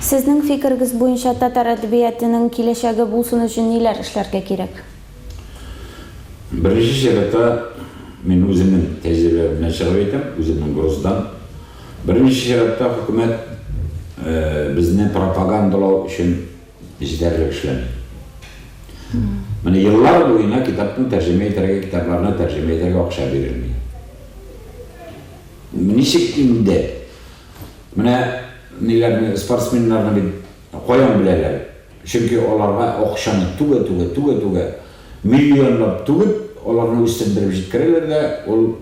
Сезнең фикерегез буенча татар әдәбиятының киләчәге булсын өчен ниләр эшләргә кирәк? Беренче чиратта мен үземнең тәҗрибәмнән чыгып әйтәм, үземнең груздан. Беренче чиратта хөкүмәт безне пропагандалау өчен җитәрлек эшләми. Менә еллар буена китапны тәрҗемә итәргә, китапларны тәрҗемә итәргә акча бирелми. Ничек инде? Менә ниләрне спортсменнарны бит каян беләләр? Чөнки аларга акчаны түгә миллионлап түгеп, аларны үстереп җиткерәләр дә, ул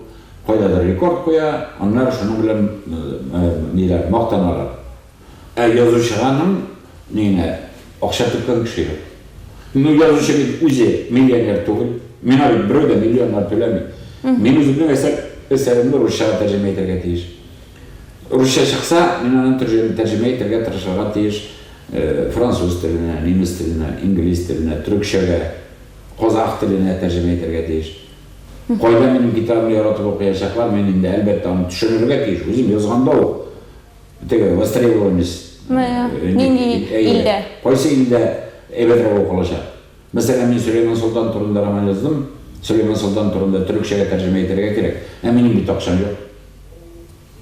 кайдадыр рекорд куя, аннары шуның белән ниләр мактаналар. Язучыганың нигә акча төккән кеше юк. Ну язучы бит үзе миллионер түгел, миңа бит берәү дә миллионлар түләми. Мин үземнең әсәремне русчага тәрҗемә итәргә тиеш. Русча чыкса, мин аны тәрҗемә итәргә тырышырга тиеш. Француз теленә, немец теленә, инглиз теленә, төрекчәгә, казак теленә тәрҗемә итәргә тиеш. Кайда минем китабымны яратып укыячаклар, мен инде әлбәттә аны төшерергә тиеш. Үзем язганда ул теге востребованность. Нинди илдә? Кайсы илдә әйбәтрәк укылачак. Мәсәлән, мин Сөләйман Солтан турында роман яздым. Сөләйман Солтан турында төрекчәгә тәрҗемә итәргә кирәк. Минем бит акчам юк.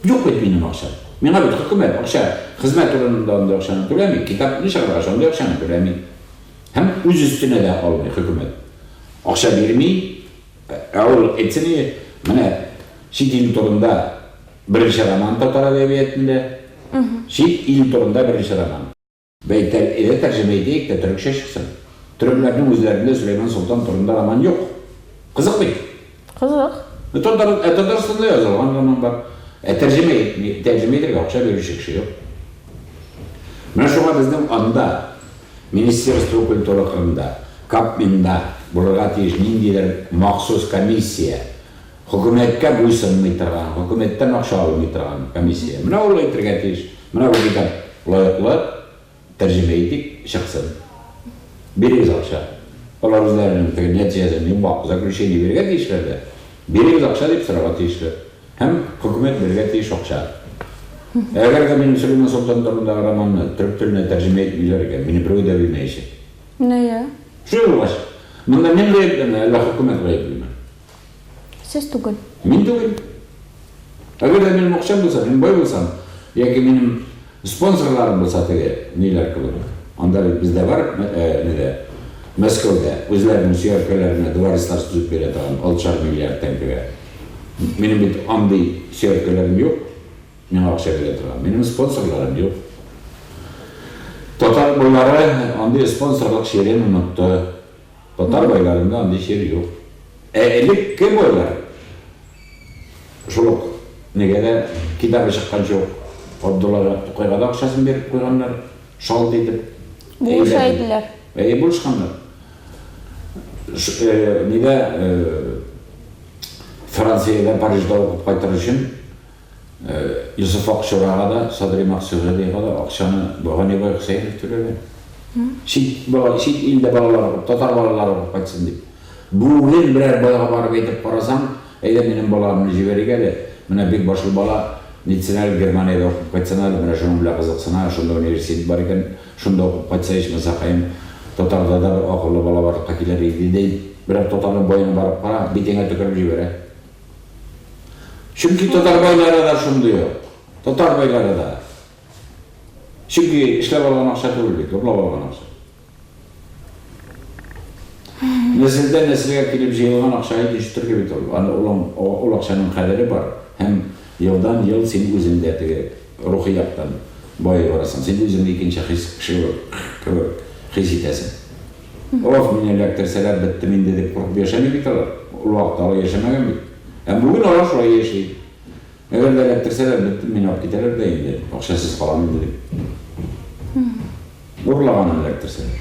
Юк бит минем акчам. Миңа бит хөкүмәт акча, хезмәт урынында анда акчаны түләми, китапны чыгарга анда акчаны түләми. Һәм үз өстенә дә алмый хөкүмәт. Акча бирми, ул әйтсәне, менә чит ил турында беренче роман татар әдәбиятында, чит ил турында беренче роман. Бәйтәл эдә тәрҗемә итик тә төрекчә чыксын. Төрекләрнең үзләрендә Сөләйман Солтан турында роман юк. Кызык бит. Кызык. Татарстанда язылган роман бар. Тәрҗемә итәргә акча бирүче кеше юк. Менә шуңа безнең анда Министерство культуры кырында, Капминда булырга тиеш ниндидер махсус комиссия, хөкүмәткә буйсынмый торган, хөкүмәттән акча алмый торган комиссия. Менә ул әйтергә тиеш. Менә бу китап лаеклы тәрҗемә итик, чыксын. Бирегез акча. Алар үзләренең нәтиҗәсен заключение бирергә тиешләр дә. Бирегез акча дип сорарга тиешләр. Һәм хөкүмәт бирергә тиеш акча. Әгәр дә минем Сөләйман Солтан турындагы романны төрек теленә тәрҗемә итмиләр икән, мине берәү дә белмәячәк. Нәя? Шулай булгач, монда мин гаеплеме, әллә хөкүмәт гаеплеме? Сез түгел. Мин түгел. Әгәр дә минем акчам булса, мин бай булсам, яки минем спонсорларым булса теге, ниләр кылыр. Анда бездә бар, нидә? Мәскәүдә үзләренең сөйәркәләренә дворецлар төзеп бирә торган 6 миллиард тәңкәгә. Минем бит андый сөйәркәләрем юк. Миңа акча бирә торган. Минем спонсорларым юк. Татар байлары андый спонсорлык шерен онытты. Татар байларында андый шер юк. Элекке байлар шул нигәдә китабы чыккан юк. Абдулла Тукайга да акчасын берип куйганнар, шалт итеп. Булышайдылар. Булышканнар. Нидә Франциядә, Парижда укып кайтыр өчен Юсуф Акчурага да, Садри Максугадига да акчаны Баганибай Хусейнов түләгән. Чит илдә балалар, татар балалары укып кайтсын дип. Бүген берәр балага барып әйтеп карасаң, әйдә минем баламны җибәргә дә, менә бик башлы бала Ницель Германиядә укып кайтсына, менә шуның белән кызыксына, шунда университет бар икән, шунда укып кайтса ичмәсә кайым. Татарда да акыллы бала барлыкка килер иде дип, берәр татарның байына барып кара, битеңә төкереп җибәрә. Чөнки татар байлары да шундый. Татар байлары да. Чөнки эшләп алган акча түгел бит, урлап алган акча. Нәселдән нәселгә килеп җыелган акча җитештерергә бит ул. Аны ул акчаның кадере бар. Һәм елдан ел син үзеңдә теге рухи яктан бай барасың. Син үзеңне икенче хис итәсең. Оф, мине эләктерсәләр бетте инде дип куркып яшәмый бит алар. Ул вакытта алар яшәмәгән бит. Бүген алар шулай яши. Әгәр дә эләктерсәләр бетте, мине алып китәләр дә инде. Акчасыз калам инде дип. Урлаган эләктерсәләр.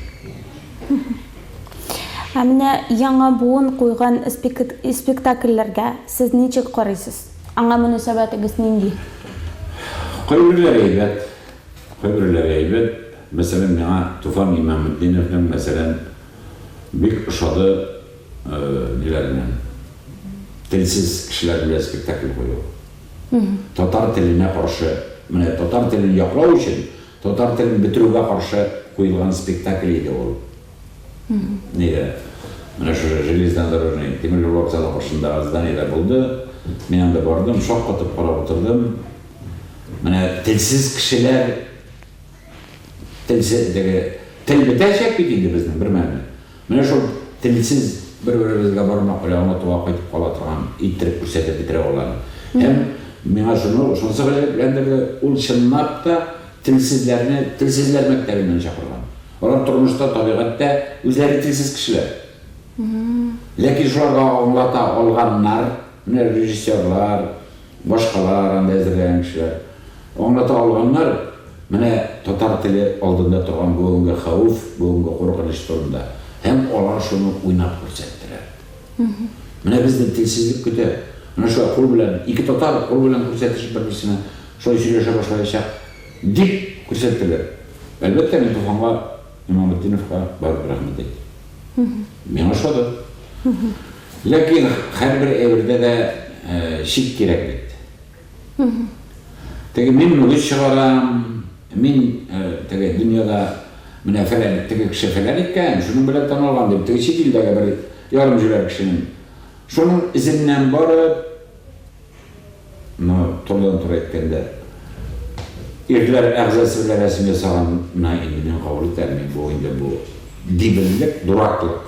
Менә яңа буын куйган спектакльләргә сез ничек карыйсыз? Аңа мөнәсәбәтегез нинди? Кайберләре әйбәт. Мәсәлән, миңа Туфан Имаметдиновның мәсәлән бик ошады ниләреннән. Телсез кешеләр белән спектакль кую. Татар теленә каршы, менә татар телен яклау өчен татар тілін бітіруге қарсы қойылған спектакль еді ол. Неге? Мына железнодорожный темір жол вокзалы қоршындағы зданиеда болды. Мен анда бардым, шоқ қатып қарап отырдым. Мына тілсіз кішілер, тіл бітәшек бетейді біздің бір мәні. Мына шол тілсіз бір-бірімізге бармақ қойы Алматыға қайтып қала тұрған иттіріп көрсетіп бітіре оланы. Меңа шонысы білендірді, ол шыннап та тілсізлер мектебінен шақырған. Олар тұрмышта, табиғатта өзлері тілсіз кішілер. Лекен шоларға аңлата алғаннар, режиссерлар, башқалар, анда әзірлеген кішілер. Аңлата алғаннар, міне татар тілі алдында тұрған бүгінгі қауіп, бүгінгі қорқыныш тұрында. Hem олар шоны ойнап көрсеттірер. Міне бізді тілсіздік күті. Міне шо қол білен, екі татар қол білен көрсеттішіп бір-бірсіне шой сөйлеше башлайшақ деп көрсеттілер. Әлбетте мен Туфанға, Имамутдиновқа барып рахмет етті. Мен ашады. Лекен әрбір әвірде де шик керек бетті. Теге мен өз шығарам, мен дүнияда міне фәлән, теге кіші фәлән еткен, шының білет танылған деп, теге шетелдегі бір ярым жүрер кішінің. Шының ізімнен барып, тұрдан тұр еткенде, ерлер әғзасы білер әсімге саған мұна ендінен қабыл етәрмен бойында бұл дибілдік, дұрақлық.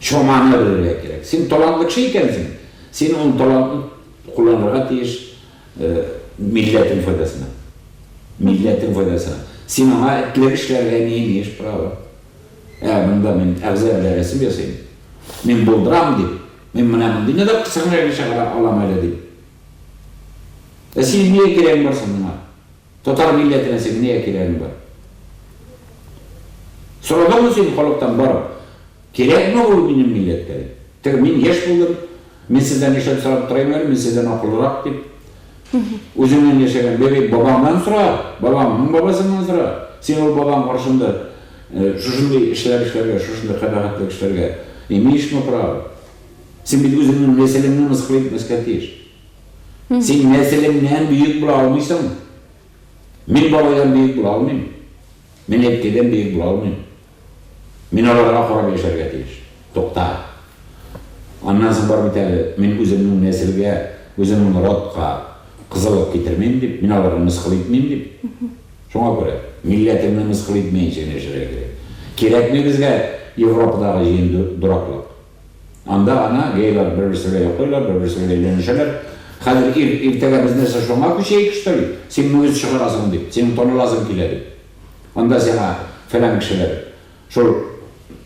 Шоманы білерге керек. Сен толандық шей екенсің. Сен оның толандың құланырға тиіш милләтің файдасына. Милләтің файдасына. Сен аңа әттілер ішлерге нейін еш права. Мұнда мен әғза білер әсім бесейін. Мен болдырам деп. Мен мұнамын дейін да қысығын әге шағыра аламайлы деп. Сен неге керегің барсың мұна? Татар милләтіне сен неге керегің бар? Сұрадың сен қолықтан барып. Керек ме ол менің милләттері? Тегі мен еш болдым. Мен сізден ешет сұрап тұрайым әлі, мен сізден ақылырақ деп. Өзіңнен ешеген бебек бабамнан сұра, бабамның бабасынан сұра. Сен ол бабам қаршынды шушындай ішлерге, шушындай қадағаттық ішлерге емейш ме права? Сен бет өзіңнің мәселеңнен мысқылып мәскәтеш. Сен мәселеңнен бүйік бұла алмайсың. Мен бабайдан бүйік бұла алмайым. Мен еткеден бүйік бұла алмайым. Мен оларға қорап ешерге теш. Тоқта. Аннан соң бар бітәлі, мен өзімнің мәселге, өзімнің ротқа қызылып кетірмейм деп, мен оларға мысқыл етмейм деп. Шоңа көре, милләтімні мысқыл етмейін шене жүре керек. Керек ме бізге Европадағы жиын дұрақлық. Анда ана гейлар бір-бір сөйлей қойлар, бір-бір сөйлей ленішелер. Қазір ертеге біз нәрсе шоңа көшейік үштілі, сен өз шығарасың деп, сенің тоныласың келеді. Анда сена фәлән кішілер, шол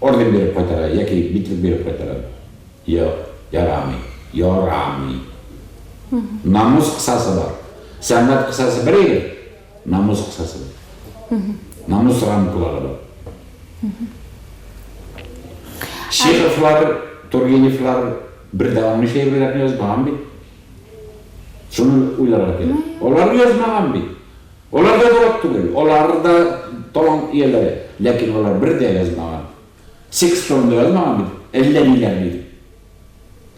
орден беріп қойтара, яки битлік беріп қойтара. Ярамай. Намус қысасы бар. Сәннат қысасы бір егі, намус қысасы бар. Намус рамқылары бар. Шейховлар, Тургеневлар бір давамы шейховларны өзбаған бейт. Шуны ойларға келді. Олар өзбаған бейт. Олар да дұрап түгел. Олар да толан иелері. Лекен олар бір де өзбаған. 8 тұрында өзбаған бейт. 50 миллиард бейт.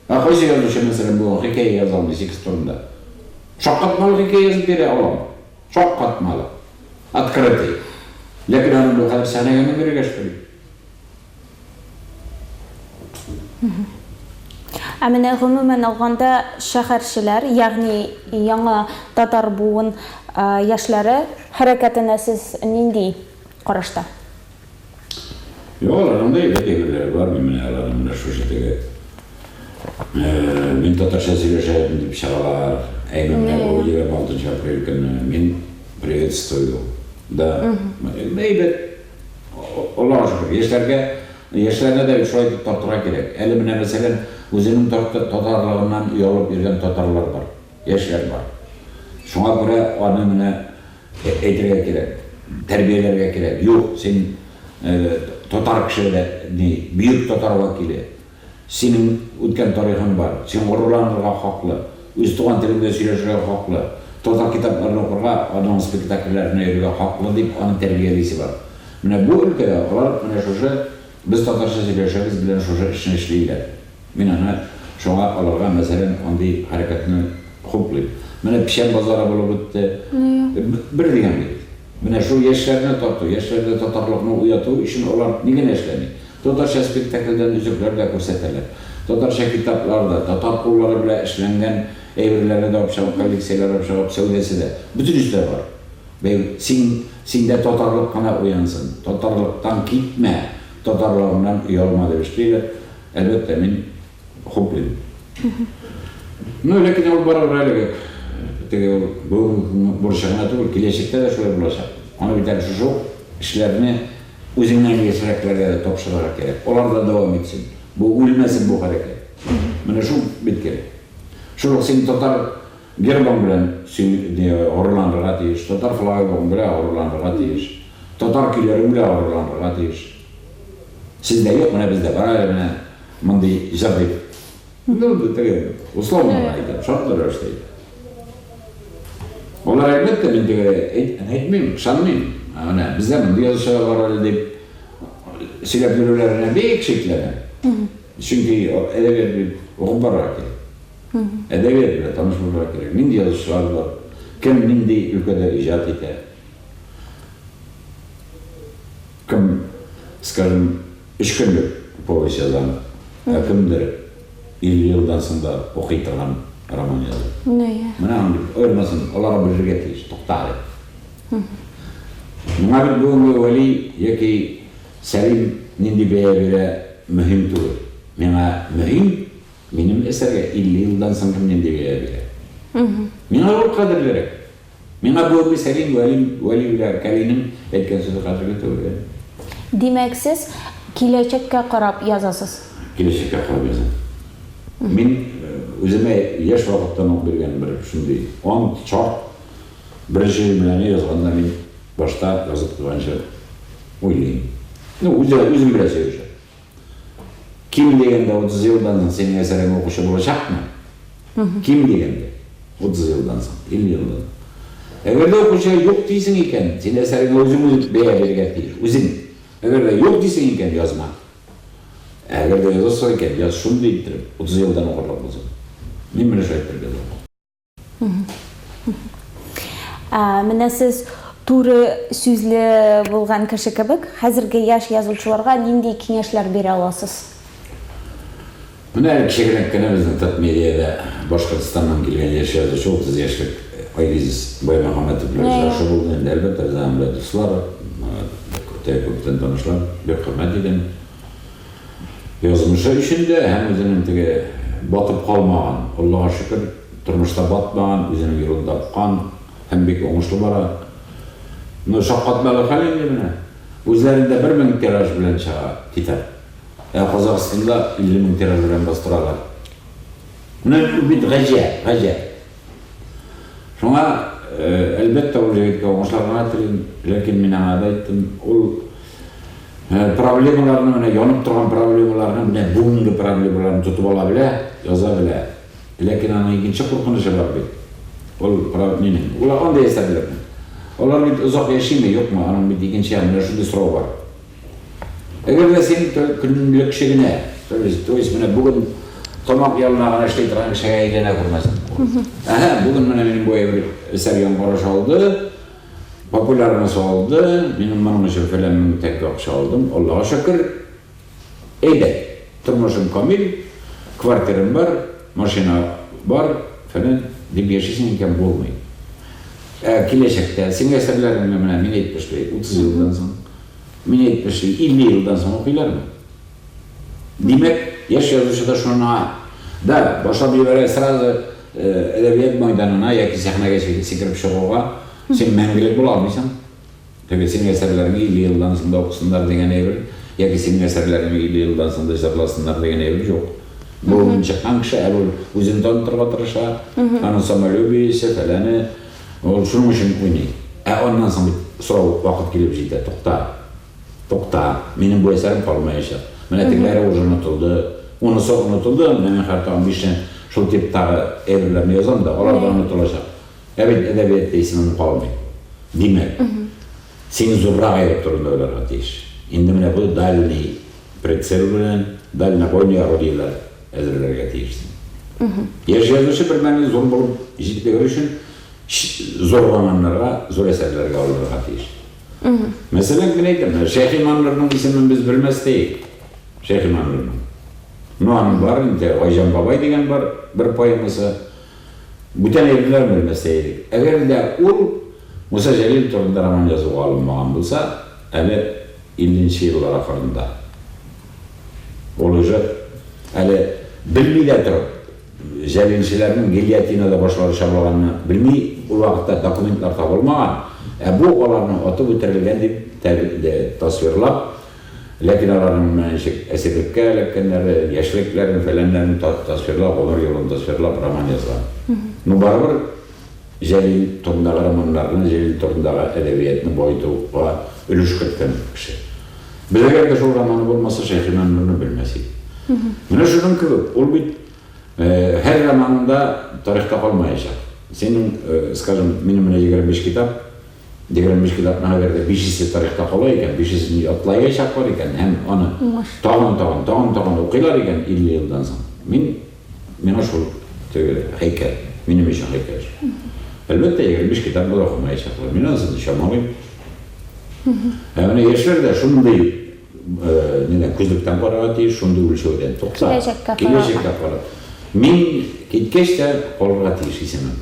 Қойсы yazışı mesela bu hikaye yazıldı 8 turunda. Çok katmalı hikaye yazıp biri alalım. Çok katmalı. Открытый. Lakin onun bu kadar seneye göre geçti. Әміне ғымымен алғанда шәһәршілер, яғни яңа татар буын яшьләре хәрәкәтенә сез нинди қарашта? Оларында елдегілер бар, мен аларында шу жетеге. Мен татарша сөйлешемін деп шағалар, әйменне ол 26 апрель күні мен приветствую. Да, бейбет, Олар жүр, ешлеріне де шой деп тартыра керек. Әлі міне мәселен, өзінің татарлығынан ұялып берген татарлар бар, ешлер бар. Шуңа көре оны міне әйтірге керек, тәрбиелерге керек. Жоқ, сен татар кішілі, бүйік татарға келе. Сенің өткен тарихың бар, сен ғұрыланырға қақлы, өз туған тіліңде сөйлешуге қақлы, татар китаптарын оқырға, оның спектакльлеріне өруге қақлы деп, оның тәрбиелесі бар. Міне бұл өлкеде, олар міне шушы, біз татарша сөйлешеміз білен шушы ішін ішлейлер. Мен ана шоңа оларға мәселен ондай харекетini құплайым. Mine pişen pazara bulup gitti. Bir diyen gibi. Mine şu yaşlarına tatlı, yaşlarda tatarlıqını uyatı işin olar negen eşleni. Tatarşa spektaklden üzükler de көрсәтәләр. Tatarşa kitaplarda, tatar kulları bile işlengen evirlere de opşalıp, kolleksiyeler opşalıp, söylesi de. Bütün işler var. Ve sinde tatarlık kana uyansın. Tatarlıktan gitme. Tatarlığından iyi olma demiştiler. Elbette min hublim. Lekin ol barar öyle. Bu buruşağına değil, gelecekte de şöyle bulacak. Onu bir tane şu işlerini özünden geçireklerge de topşırarak gerek. Onlar da devam etsin. Bu ölmesin bu hareket. Bana şu bit gerek. Şurada sen tatar gerban bilen horlanırga tiyiş, tatar flagon bilen horlanırga tiyiş, tatar kilerim bilen horlanırga tiyiş. Sizde yok mu ne bizde var öyle bana mandi icabı. Ne oldu tabii? Условно ayda, şartlar ölçteydi. Onlar elbette ben de etmeyeyim, sanmayayım. Bizde mandi yazışlar var öyle deyip silep yürürlerine bir eksiklerine. Çünkü edebiyat bir okul bararak gerek. Edebiyat bile tanışmak gerek. Nindi yazışlar var. Kim nindi ülkede icat eder. Kim, скажем, 3 günlük povest yazan, kimdir 50 yıldan sonra okuyturgan roman yazar. Mana ölmesin, olara bir getiriş, toxtar. Mana bir bugungi veli yoki Selim nindi bere mühim tuğu. Mana mühim, benim eserge 50 yıldan sonra nindi bere. Mana o kaderlere. Mana bugungi Selim veli biler kalinim etken sözü kaderge tuğu. Demek siz gelecekке qarab yazasız. Gelecekке qarab yazam. Men özüme yaş vaqtdan o'qib bergan bir shunday 10 chort birinchi bilan yozganda men boshda yozib qo'ygancha o'ylayman. O'zim bilan sevishim. Kim deganda 30 yildan so'ng sening asaringni o'qishi bo'lacakmi? Kim deganda 30 yildan so'ng, 50 yildan. Agarda o'qishi yo'q deysan ekan, sening asaringni o'zing bergan deysiz. O'zing. Agarda yo'q deysan ekan yozma. Agarda yozsa ekan, yoz shunday bitirib 30 yildan o'qirlar bo'lsa. Men buni aytib Міне сіз туры сөзлі болған кіші кебек, қазіргі яш yazuvchilarga нендей кеңешлер бере аласыз? Mine kişilik gene bizden tat medyada Başkırtistan'dan gelgen yaş yazıcı 30 yaşlık Aygiz Baymahametov bilen yaşı buldu. Elbette bizden bile dostlar, köpten tanışlar, bir hürmet edin. Yazmışı içinde hem özünün tege batıp kalmagan, Allah'a şükür turmuşta batmagan, özünün yolunda akkan, hem bir oңuşlu bara. Şaqqatmalı halin mine. Özlerinde 1000 tiraj bilen çığa kitap. Қазақстанда 50 000 тираж bilen bastırarlar. Buna bir gacı. Şuna elbette o jegitke oңuşlarına atirin, lakin men anada aytdim, ol problemalarını, mine yanıp turgan problemalarını, mine bugungi problemalarını tutup ala bile, yaza bile. Lakin ana ikinci korkunuşu var bey. Olar onda eserlerdi. Olar bir uzak yaşayayım mı yok mu? Anın bir ikinci yanında şurada soru var. Eğer de senin günlük şeyine, bugün tomak yalına işleytiren şeye eylene kurmasın. Bugün benim bu eser barış oldu, popüleriniz oldu, benim manımı şerfelemimi tek yapış oldum, Allah'a şükür. Eyde, turmuşum kamil, kvartirim var, maşina var falan, deyip yaşasın imkan bulmayın. Gelecekte, senin eserlerini men 30 yıldan sonra, men 50 yıldan sonra okuylar mı? Demek yaş yazışı da şuna da başa bir vere sırada edebiyat meydanına yoki sahnaga sekirip çıkığa sen мәңгілік bola almaysan. Tabii senin eserlerini 50 yıldan sonra okusunlar degen evri yoki senin eserlerini 50 yıldan sonra yazılasınlar degen evri yok. Bu çıkan kişi özünü tanıtırga tırışa, anın samolöbiyesi falanı, şunun için oynayın. Ondan sonra soru vakit gelip jeydi, toxta, benim bu eserim kalmayacak. Mene tekrar unutuldu, onu sonra unutuldu, men hartam bir şu tip tağı evrilerini yazam da, onlar da unutulacak. Evet, edebiyette isimim kalmayın. Demek, seni zurrağa yapıp durun öyle ateş. Şimdi mene bu dalini pretseru bilen, dalina koynuya rodiyeler ezberlerge teyirsin. Яш жазушы бір мәні зор болып жетпегені үшін зор романларға, зор әсерлерге алуға тиіс. Мәселен, мен айтам, Шайх имамларының есімін біз білместейік. Шайх имамларының. Нұаның бар, Айжан Бабай деген бар, бір поэмасы. Бүтән ерлер білместейік. Әгер де ол Мұса Жәлел турында роман жазуға алынмаған болса, әлі 50-ші жылдар ақырында. Ол уже әлі білмей де тұрып, Жәлелшілердің гильотинада башлары шабылғанын білмей, ол уақытта документтар табылмаған. Бұл олардың отып өтірілген деп тасвирлап, ләкин олардың әсерлікке әліккенлері, яшіліктерін, фәләнлерін тасвирлап, ғұмыр елін тасвирлап, роман жазған. Ну, барыбір Жәлел тұрындағы романларының, Жәлел тұрындағы әдебиетіні бойытуға үліш кеткен кіші. Біз әгерде сол романы болмаса, Шайх имамларını білмесейік. Міне шының көп, ол бит her романында тарихта қалмайшақ. Сенің, скажем, менің 25 китап, 25 китаптың әгерде 5-сі тарихта қалай екен, 5-сі атлай шақ бар екен, әм оны тағын оқилар екен 50 жылдан соң. Мен ашыл хейкер, менің үшін хейкер. Әлбетте, 25 китап бұл оқымай шақлар, мен азын шамалайым. Әміне ешерде шындай көздіктен қараға тейіз, шындай өлшеуден тоқса, келешекке қарады. Мен кеткеште қолға тейіз есемін.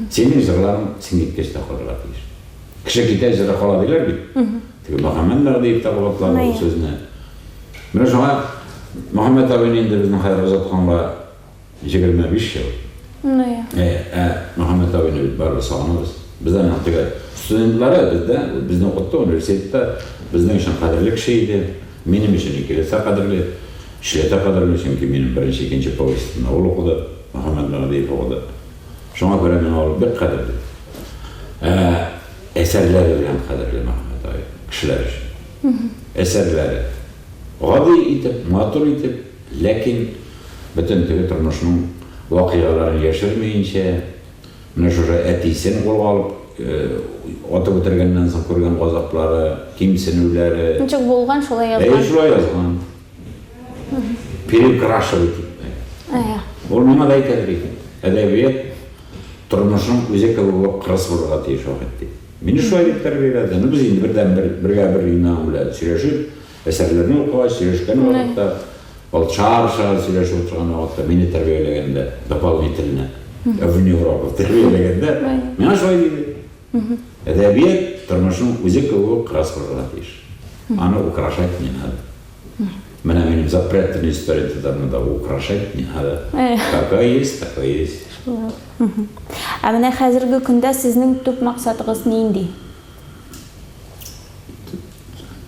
Сенің жырларың сен кеткеште қолға тейіз. Кіші кетер жыры қаладылар бейт. Мұхаммед дейіп тағылатылар ол сөзіне. Мені жаңа Мұхаммед абайын енді біздің қайыр ұзатқанға 25 жыл. Мұхаммед абайын барлы сағынымыз. Бізден студентлары біздің оқытты университетті біздің үшін қадірлі кіші еді. Менің үшін екелесі қадірлі, үшілеті қадірлі, чөнки менің бірінші екінші повестімді ол оқыды, Мұхаммед дейіп оқыды. Шоңа көре мен ол бір қадірлі. Eserleri bilen kadarıyla Mehmet Ağabey, kişiler için. Eserleri. Gadi itip, matur itip, lakin bütün tüge turmuşunun vakıyalarını yaşırmayınca, mine şurada etisini kolga alıp, otu bitirgenden soň көрген qozaqlары, kimsinüleri. Nechuk bolgan şolay yazgan? Şolay yazgan. Перекрашивать. Ол nima aytadi? Edebiyat turmuşun özeki bolup qırыс bolga teyиш wagtda. Meni şolay dep terbiyeledi. Biz endi birga-bir ýyna bilen süreşip, eserlerini okuýar, süreşken wagtda, ol çağır süreşip oturgan wagtda meni terbiyelegende, doполнительно, вне terbiyelegende, men şolay diýdi. Edebiyat turmuşun özeki bolup qırыс bolga teyиш. Аны украшать не надо. Мына менің запретный историяларымда украшать не надо. Какая есть, такая есть. А мына хәзерге көндә сезнең төп максатыгыз нинди?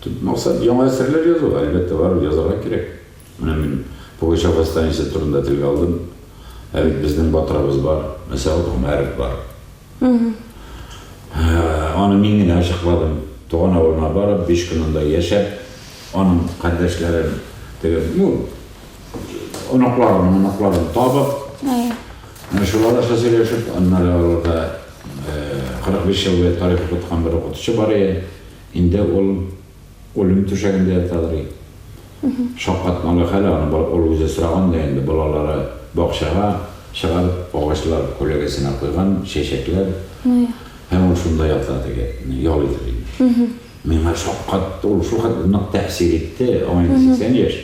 Төп максат яңа әсәрләр язу, әлбәттә бар, язарга кирәк. Менә мин Пугачев станциясе турында телгә алдым. Әлбәттә безнең батырыбыз бар, Мәсәгъд Гомәров бар. Аны мин генә ачыкладым. Туган авылына барып, 5 көн анда яшәп, аның кардәшләрен оныкларын табып, шуларда сөйләшеп, аннары аларда 45 ел тарих укыткан бер укытучы бар иде. Инде ул үлем түшәгендә ятадыр. Шаккат малы хәле аны ул үзе сораган да инде балалары бакчага чыгарып, агачлар күләгәсенә куйган, чәчәкләр. Һәм ул шунда ята диген, ял итә. Миңа шаккат ул шулкадәр нык тәэсир итте, аңа 80 яшь.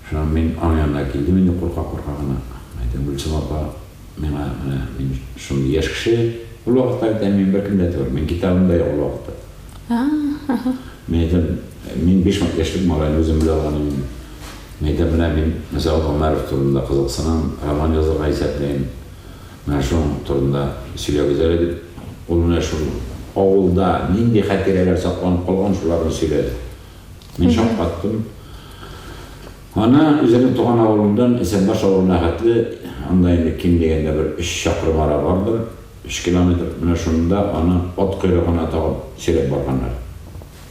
Шуңа мин аңа янына килдем, инде курка-курка гына. Әйтәм, Гөлсем апа, миңа мин шундый яшь кеше, ул вакытта мин бер кемдә түгел, мин китабымда юк ул вакытта. Мин 5 яшьлек малайны үзем белә алганым. Әйтәм, менә мин Мәсәгъд Гомәров турында кызыксынам, роман язарга исәпләйм. Менә шуның турында сөйләгез әле дип, ул менә шул avulda nindi xatirələr saxlanıb qalğan şularını söylədi. Mən şaqqattım. Ana üzerine tuğan avulundan Esenbaş avuluna xətli, anda indi kim deyəndə bir 3 şaqırım ara vardır, 3 kilometr. Mənə şununda ana at qıyruğuna tağıb söyləb barğanlar.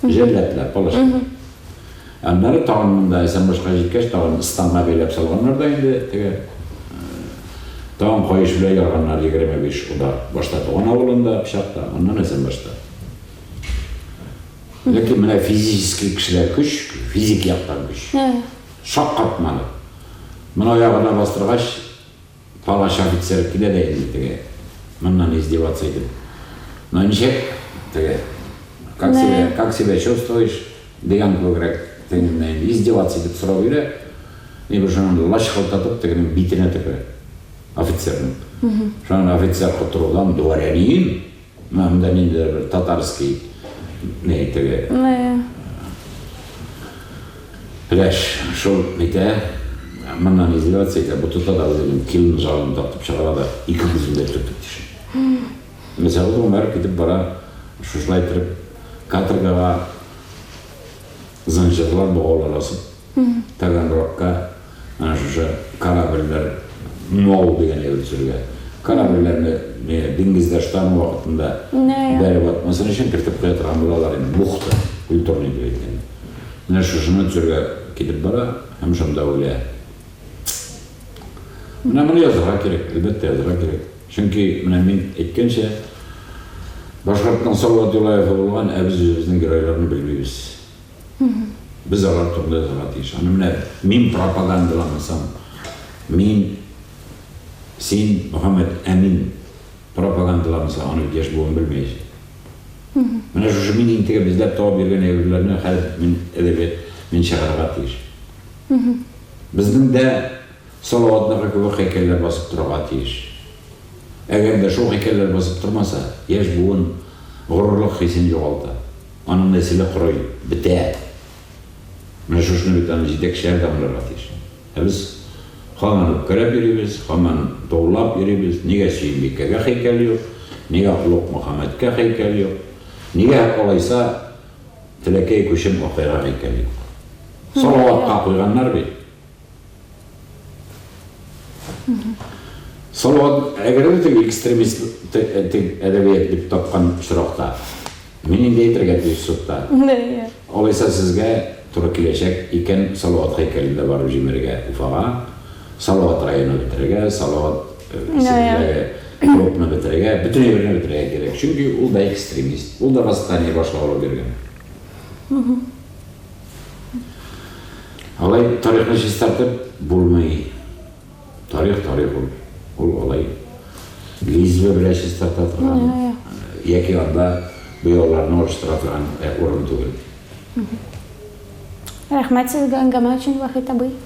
Jəllətlər, palaşlar. Onları tağınında Esenbaşqa jetkəş tağın İstanğa beylep salğanlar da indi Tağın koyuş bile yarğanlar 25 o da başta tuğan avulunda pişaqda, ondan Esenbaşda. Lakin mene fiziki kişiler güç, fizik yaptan güç. Şak katmalı. Mene ayağına bastırgaç, палаш офицер келеді енді теге мындан издеваться етіп. Но ничек, теге, как себя чувствуешь деген көбірек тегеннен издеваться етіп сұрау керек. Не бір жаңағы лаш қалтатып тегеннен битіне тіпі офицердің. Жаңағы офицер құтырудан дворянин, мында енді бір татарский не теге пляж шол нете мындан издеваться етіп, бұтыта да өзінің келін жағын тартып шығарады, 2 күзінде түртіп деші. Mesela o zaman gidip bana şuşlaytırıp katırgağa zıncırlar boğularasın. Tagan rokka şuşa karabirler Moğol degen evlsürge. Karabirlerini dengizde şutan vaktinde beri batmasını için kirtip koyatırgan buralar yani muhta, kulturni deyilgen. Ne şuşunu türge gidip bana hem şunda öyle. Bunu yazıra gerek, elbette yazıra gerek. Çünkü men etkençe Башқұрттың Салауат Юлаевы болған әбіз өзінің геройларын білмейміз. Біз алар тұрды жазыға тиіш. Мен пропагандаламасам, сен Мұхаммед Әмин пропагандаламаса, аны еш болуын білмейсі. Мына жүші мен интеге біздер тауып берген әйірлеріне қалып мен әдебиет, мен шағарға тиіш. Біздің де Салауатныға көбі хейкелер басып тұраға тиіш. Әгер де шоу хейкелер басып тұрмаса, еш буын ғұрырлық хейсен жоғалды. Аның нәсілі құрой, біте. Мына шошыны бітаны жетекші әрдамларға тиіш. Біз қаманып көріп еребіз, қаман тоғылап еребіз, неге Сүйінбекке хейкел жоқ, неге Құлық Мұхаммедке хейкел жоқ, неге олайса Тілекей Көшім оқиға хейкел жоқ. Салауатқа қойғанлар бе? Салауат әгірі тек экстремист әдебиет деп тапқан шырақта. Менен де етірге түйіс сұтта. Олайса сізге тұры келешек екен Салауат хайкелінде барып жемерге Уфаға, Салауат районы бітіреге, Салауат клубны бітіреге, бүтін евіріне бітіреге керек. Чүнки ол да экстремист, ол да бастане башлауы берген. Алай тарихны шестартып болмай. Тарих ол. Ол олай лезве бірәші стартатырған, яки анда бұйауларын орыштыратырған орын түгіл. Рахмет сізге әңгіме үшін Вахит абый.